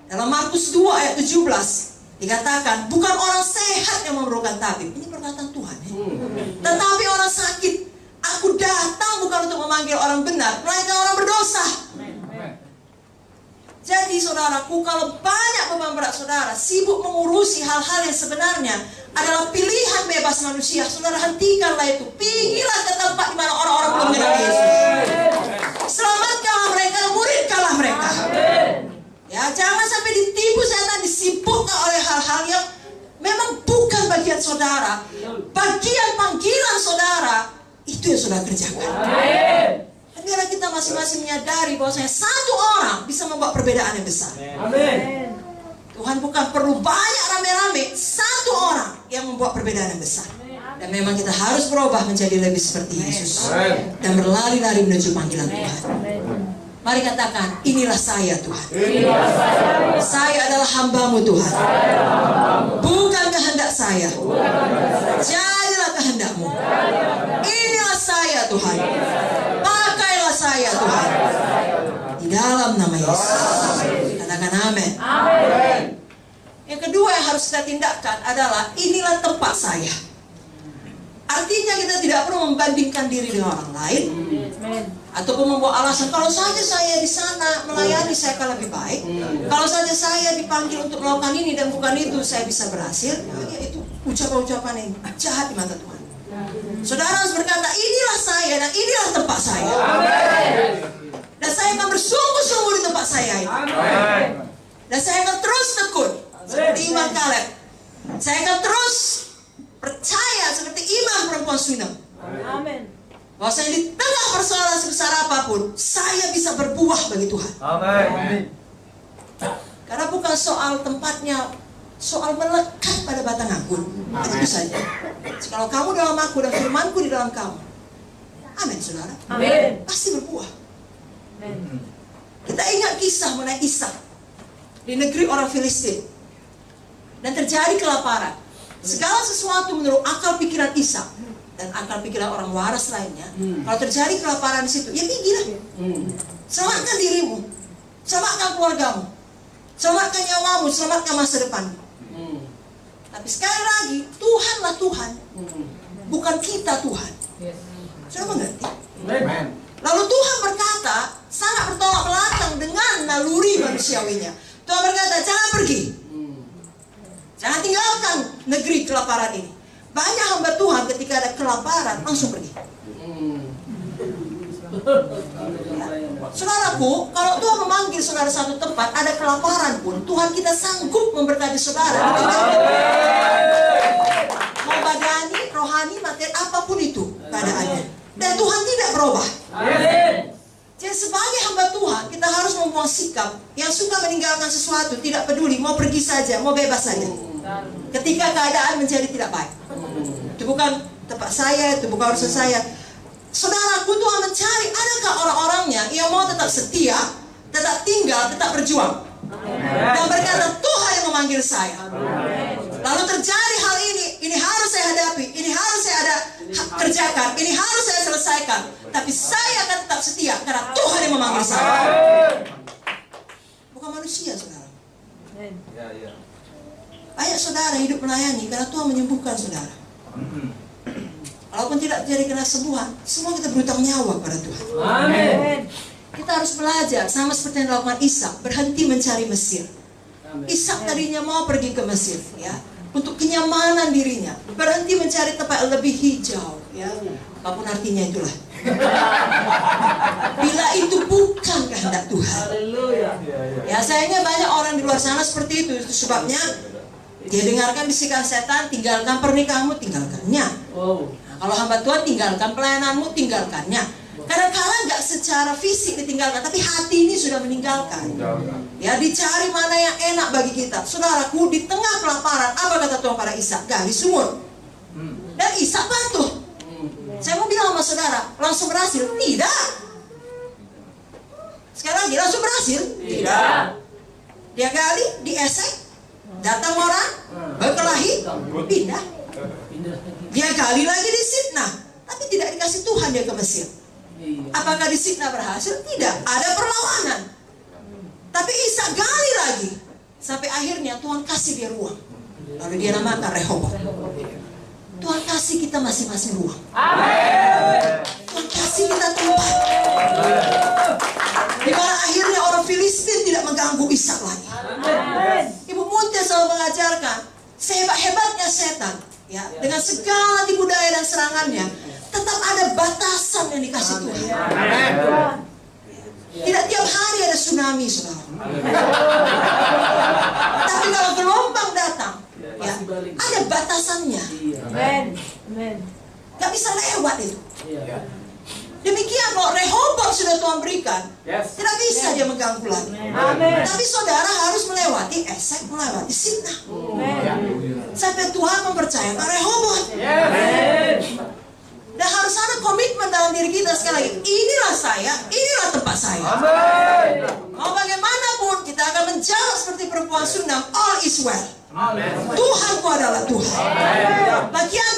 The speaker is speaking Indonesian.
Dalam Markus 2 ayat 17 dikatakan, bukan orang sehat yang memerlukan tabib. Ini perkataan Tuhan ya. Tetapi orang sakit. Aku datang bukan untuk memanggil orang benar, melainkan orang berdosa. Jadi saudaraku, kalau banyak beban berat saudara sibuk mengurusi hal-hal yang sebenarnya adalah pilihan bebas manusia, saudara hentikanlah itu. Pergilah ke tempat di mana orang-orang belum mengenal Yesus. Selamatkanlah mereka, muridkanlah mereka. Ya, jangan sampai ditipu setan, disibukkan oleh hal-hal yang memang bukan bagian saudara. Bagian panggilan saudara itu yang saudara kerjakan. Dan biarlah kita masing-masing menyadari bahwasanya satu orang bisa membuat perbedaan yang besar. Amin. Tuhan bukan perlu banyak rame-rame, satu orang yang membuat perbedaan yang besar. Dan memang kita harus berubah menjadi lebih seperti Yesus dan berlari-lari menuju panggilan Tuhan. Mari katakan, inilah saya Tuhan. Saya adalah hamba-Mu Tuhan. Bukan kehendak saya, jadilah kehendak-Mu. Inilah saya Tuhan. Pakailah saya Tuhan. Di dalam nama Yesus. Katakan amin. Yang kedua yang harus kita tindakan adalah, inilah tempat saya. Artinya kita tidak perlu membandingkan diri dengan orang lain, ataupun membuat alasan, kalau saja saya di sana melayani saya akan lebih baik, kalau saja saya dipanggil untuk melakukan ini dan bukan itu, saya bisa berhasil. Ya, itu ucapan-ucapan yang jahat di mata Tuhan. Saudara harus berkata, inilah saya dan inilah tempat saya. Dan saya akan bersungguh-sungguh di tempat saya ini. Dan saya akan terus tekun seperti Imam Kaleb. Saya akan terus percaya seperti Imam perempuan Shunem. Amin. Bahwasanya di tengah persoalan sebesar apapun, saya bisa berbuah bagi Tuhan. Amin. Karena bukan soal tempatnya, soal melekat pada batang anggur. Itu saja. Kalau kamu dalam aku dan firmanku di dalam kamu, amin saudara. Amin. Pasti berbuah. Amin. Kita ingat kisah mengenai Ishak di negeri orang Filistin, dan terjadi kelaparan. Segala sesuatu menurut akal pikiran Ishak dan akal pikiran orang waras lainnya, kalau terjadi kelaparan di situ, ya pergilah. Selamatkan dirimu, selamatkan keluargamu, selamatkan nyawamu, selamatkan masa depanmu. Tapi sekali lagi, Tuhanlah Tuhan, bukan kita Tuhan. Sudah mengerti? Lalu Tuhan berkata, sangat bertolak belakang dengan naluri manusiawinya. Tuhan berkata, jangan pergi, jangan tinggalkan negeri kelaparan ini. Banyak hamba Tuhan ketika ada kelaparan langsung pergi. Saudaraku, kalau Tuhan memanggil saudara satu tempat, ada kelaparan pun, Tuhan kita sanggup memberkati saudara. Mau badani, rohani, materi, apapun itu keadaannya. Dan Tuhan tidak berubah. Jadi sebagai hamba Tuhan, kita harus membuang sikap yang suka meninggalkan sesuatu, tidak peduli, mau pergi saja, mau bebas saja. Ketika keadaan menjadi tidak baik. Itu bukan tempat saya, itu bukan urusan saya. Saudaraku, Tuhan mencari, adakah orang-orangnya yang mau tetap setia, tetap tinggal, tetap berjuang, dan berkata, Tuhan yang memanggil saya. Lalu terjadi hal ini harus saya hadapi, ini harus saya kerjakan, ini harus saya selesaikan. Tapi saya akan tetap setia karena Tuhan yang memanggil saya. Bukan manusia, saudara. Banyak saudara hidup melayani karena Tuhan menyembuhkan saudara. Walaupun tidak terjadi kena sembuhan, semua kita berhutang nyawa pada Tuhan. Amin. Kita harus belajar sama seperti yang dilakukan Ishak, berhenti mencari Mesir. Ishak tadinya mau pergi ke Mesir, ya, untuk kenyamanan dirinya, berhenti mencari tempat yang lebih hijau, ya, apapun artinya itulah. Bila itu bukan kehendak Tuhan. Ya, sayangnya banyak orang di luar sana seperti itu. Itu sebabnya dia dengarkan bisikan setan, tinggalkan pernikahanmu, tinggalkannya. Nah, kalau hamba Tuhan, tinggalkan pelayananmu, tinggalkannya. Kadang-kadang nggak secara fisik ditinggalkan, tapi hati ini sudah meninggalkan. Ya, dicari mana yang enak bagi kita. Saudaraku, di tengah kelaparan, apa kata Tuhan pada Ishak? Gali sumur. Dan Ishak patuh. Saya mau bilang sama saudara, langsung berhasil? Tidak. Sekali lagi, langsung berhasil? Tidak. Dia gali, diesek, datang orang, berkelahi, pindah. Dia gali lagi di Sitnah, tapi tidak dikasih Tuhan dia ke Mesir. Apakah di Sitnah berhasil? Tidak, ada perlawanan. Tapi Ishak gali lagi, Sampai akhirnya Tuhan kasih dia ruang. Lalu dia namakan Rehoboam. Tuhan kasih kita masing-masing ruang. Tuhan kasih kita tempat. Di mana akhirnya orang Filistin tidak mengganggu Ishak lagi. Ibu Munte selalu mengajarkan, sehebat-hebatnya setan, ya, dengan segala tipu daya dan serangannya, tetap ada batasan yang dikasih Tuhan. Tidak tiap hari ada tsunami, saudara. Tapi kalau gelombang datang, ya, ada batasannya. Gak bisa lewat itu. Demikian kalau Rehoboam sudah Tuhan berikan, tidak bisa dia mengganggu lagi. Tapi saudara harus melewati Esek, melewati Sitnah. Sampai Tuhan mempercayakan Rehoboam. Dan harus ada komitmen dalam diri kita sekali lagi. Inilah saya, inilah tempat saya. Mau bagaimanapun kita akan menjawab seperti perempuan Sunam, all is well. Tuhanku adalah Tuhan. Bagian